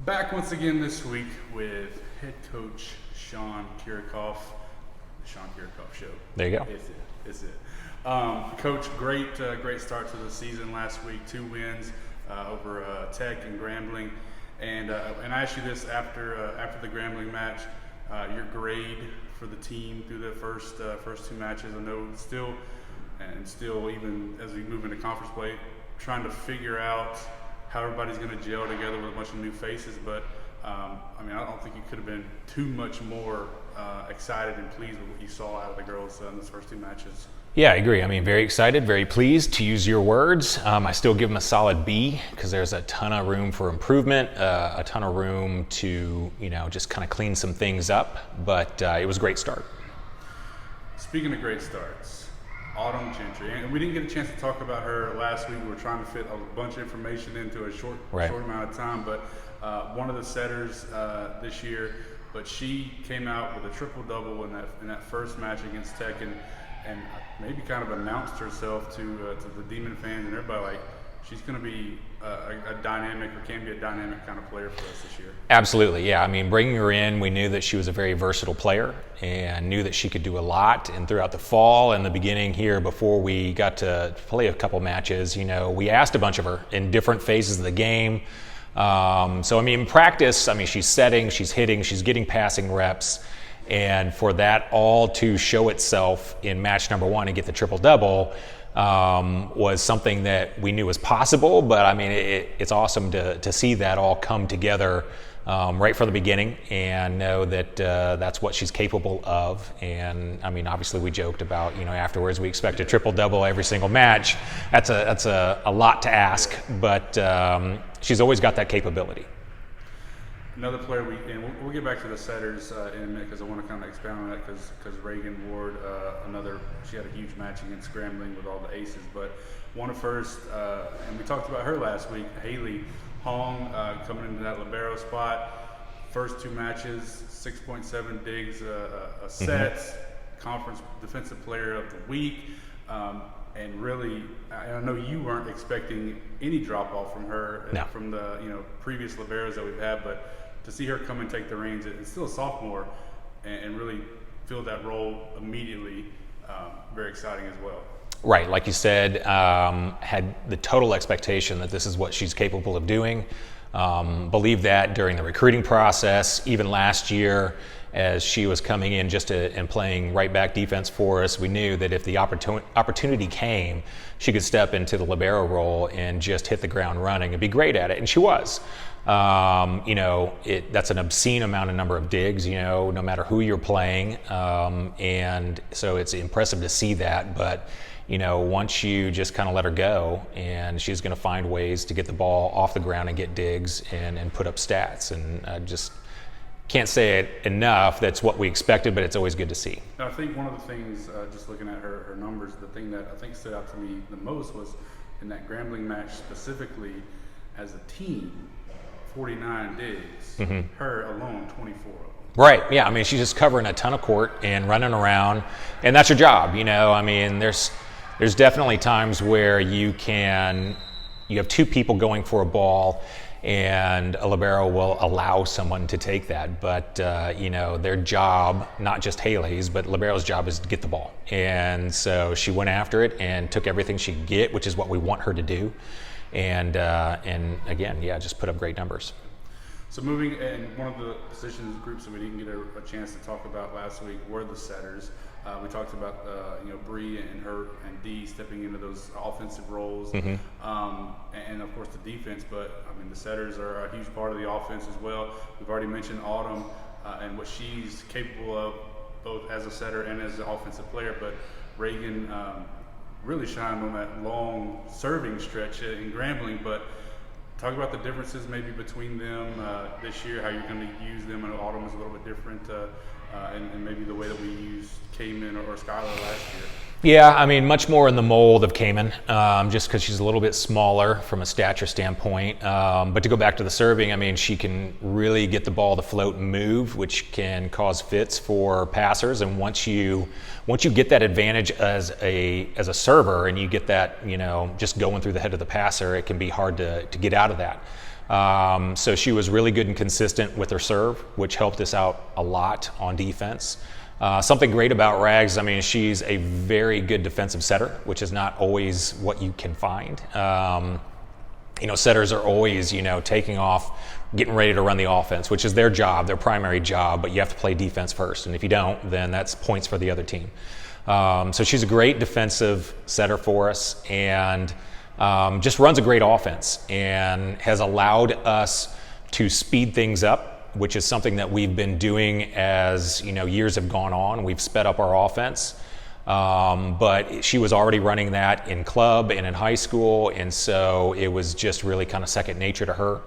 Back once again this week with head coach Sean Kiracofe. Sean Kiracofe Show. There you go. It's it. Coach, great start to the season last week. 2 wins over Tech and Grambling. And I asked you this after the Grambling match. Your grade for the team through the first 2 matches. I know still even as we move into conference play, trying to figure out how everybody's going to gel together with a bunch of new faces. But I don't think you could have been too much more excited and pleased with what you saw out of the girls in those first 2 matches. Yeah, I agree. Very excited, very pleased, to use your words. I still give them a solid B because there's a ton of room for improvement, a ton of room to, just kind of clean some things up. But it was a great start. Speaking of great starts, Autumn Gentry, and we didn't get a chance to talk about her last week. We were trying to fit a bunch of information into a short amount of time, but one of the setters this year, but she came out with a triple-double in that first match against Tech, and maybe kind of announced herself to the Demon fans and everybody, like she's going to be a dynamic, or can be a dynamic kind of player for us this year. Absolutely, yeah. Bringing her in, we knew that she was a very versatile player and knew that she could do a lot. And throughout the fall and the beginning here, before we got to play a couple matches, we asked a bunch of her in different phases of the game. In practice, she's setting, she's hitting, she's getting passing reps. And for that all to show itself in match number 1 and get the triple-double was something that we knew was possible. But it's awesome to see that all come together right from the beginning and know that that's what she's capable of. And obviously we joked about, afterwards we expect a triple-double every single match. That's a lot to ask, but she's always got that capability. Another player, we'll get back to the setters in a minute because I want to kind of expound on that because Reagan Ward, she had a huge match against Grambling with all the aces, but one of first, and we talked about her last week, Haley Hong coming into that libero spot. First 2 matches, 6.7 digs a set, conference defensive player of the week. And really, I know you weren't expecting any drop off from her, from the previous liberos that we've had, but to see her come and take the reins, it's still a sophomore, and really fill that role immediately, very exciting as well. Right, like you said, had the total expectation that this is what she's capable of doing. Believed that during the recruiting process, even last year, as she was coming in and playing right back defense for us, we knew that if the opportunity came, she could step into the libero role and just hit the ground running and be great at it, and she was. That's an obscene number of digs, no matter who you're playing, and so it's impressive to see that. But once you just kind of let her go, and she's going to find ways to get the ball off the ground and get digs and put up stats, and just can't say it enough. That's what we expected, but it's always good to see. I think one of the things, just looking at her numbers, the thing that I think stood out to me the most was in that Grambling match specifically, as a team, 49 digs, her alone 24 of them. Right, yeah, she's just covering a ton of court and running around, and that's her job, There's definitely times where you have 2 people going for a ball, and a libero will allow someone to take that. But, their job, not just Haley's, but libero's job is to get the ball. And so she went after it and took everything she could get, which is what we want her to do. And again, just put up great numbers. So moving, and one of the positions groups that we didn't get a chance to talk about last week were the setters. We talked about Bree and her and Dee stepping into those offensive roles, and of course the defense. But the setters are a huge part of the offense as well. We've already mentioned Autumn and what she's capable of, both as a setter and as an offensive player. But Reagan really shined on that long serving stretch in Grambling. But talk about the differences maybe between them this year, how you're going to use them. I know Autumn is a little bit different. And maybe the way that we used Cayman or Skylar last year. Yeah, I mean, much more in the mold of Cayman, just because she's a little bit smaller from a stature standpoint. But to go back to the serving, I mean, she can really get the ball to float and move, which can cause fits for passers. And once you get that advantage as a server, and you get that, just going through the head of the passer, it can be hard to get out of that. So she was really good and consistent with her serve, which helped us out a lot on defense. Something great about Rags, I mean, she's a very good defensive setter, which is not always what you can find. Setters are always, taking off, getting ready to run the offense, which is their job, their primary job, but you have to play defense first. And if you don't, then that's points for the other team. So she's a great defensive setter for us, and just runs a great offense and has allowed us to speed things up, which is something that we've been doing as years have gone on. We've sped up our offense, but she was already running that in club and in high school, and so it was just really kind of second nature to her.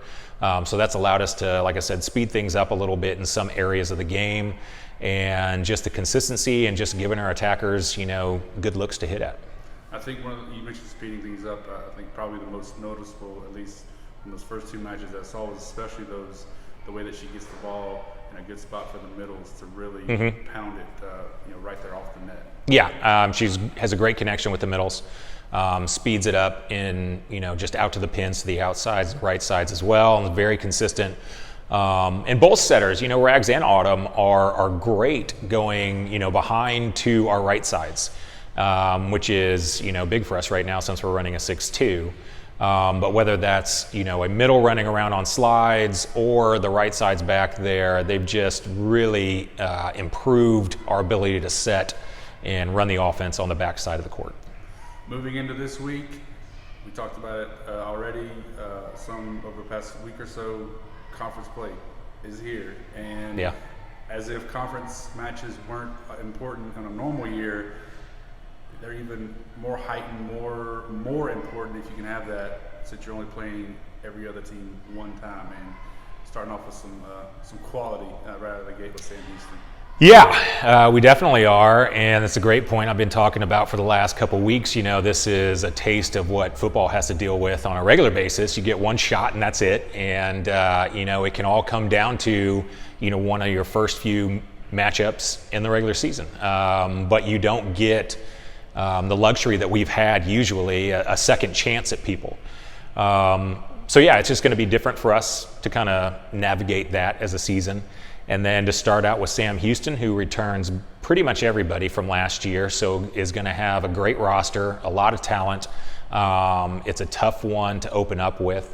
So that's allowed us to, like I said, speed things up a little bit in some areas of the game, and just the consistency and just giving our attackers good looks to hit at. I think you mentioned speeding things up. I think probably the most noticeable, at least in those first two matches I saw, was especially the way that she gets the ball in a good spot for the middles to really pound it, right there off the net. Yeah, she has a great connection with the middles. Speeds it up in, just out to the pins, to the outsides, right sides as well, and very consistent. And both setters, Rags and Autumn are great going, behind to our right sides, which is, big for us right now since we're running a 6-2. But whether that's, a middle running around on slides or the right side's back there, they've just really improved our ability to set and run the offense on the back side of the court. Moving into this week, we talked about it already, some over the past week or so, conference play is here. And yeah, as if conference matches weren't important in a normal year, they're even more heightened, more important if you can have that, since you're only playing every other team one time, and starting off with some quality right out of the gate with Sam Houston. Yeah, we definitely are, and it's a great point I've been talking about for the last couple weeks. This is a taste of what football has to deal with on a regular basis. You get one shot and that's it, and it can all come down to one of your first few matchups in the regular season, but you don't get the luxury that we've had usually, a second chance at people. So yeah, it's just going to be different for us to kind of navigate that as a season. And then to start out with Sam Houston, who returns pretty much everybody from last year, so is going to have a great roster, a lot of talent. It's a tough one to open up with,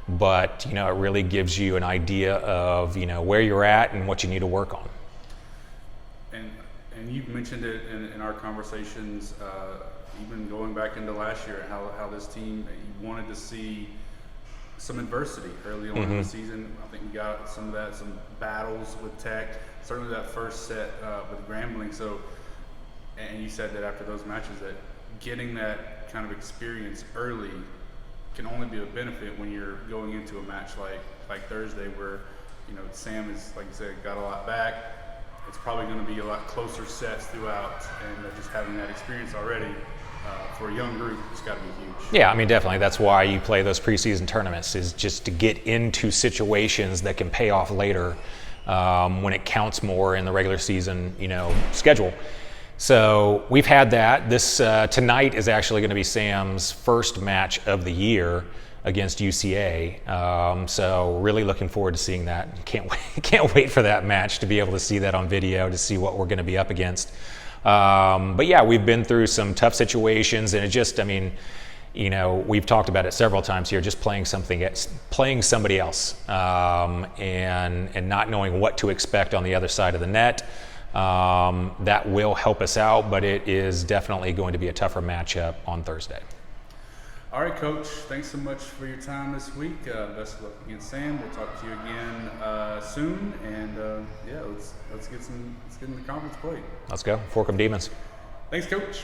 but it really gives you an idea of where you're at and what you need to work on. And you've mentioned it in our conversations, even going back into last year, how this team, you wanted to see some adversity early on in the season. I think we got some of that, some battles with Tech, certainly that first set with Grambling. So, and you said that after those matches that getting that kind of experience early can only be a benefit when you're going into a match like Thursday, where Sam is, like you said, got a lot back. It's probably going to be a lot closer sets throughout, and just having that experience already for a young group, it's got to be huge. Yeah, I mean, definitely. That's why you play those preseason tournaments, is just to get into situations that can pay off later when it counts more in the regular season, schedule. So we've had that. This tonight is actually going to be Sam's first match of the year against UCA. So really looking forward to seeing that. Can't wait for that match, to be able to see that on video, to see what we're going to be up against. But yeah, we've been through some tough situations, and it just, we've talked about it several times here, just playing somebody else, and not knowing what to expect on the other side of the net. That will help us out, but it is definitely going to be a tougher matchup on Thursday. All right, Coach, thanks so much for your time this week. Best of luck against Sam. We'll talk to you again soon, and let's get in the conference play. Let's go. Fork 'em Demons. Thanks, Coach.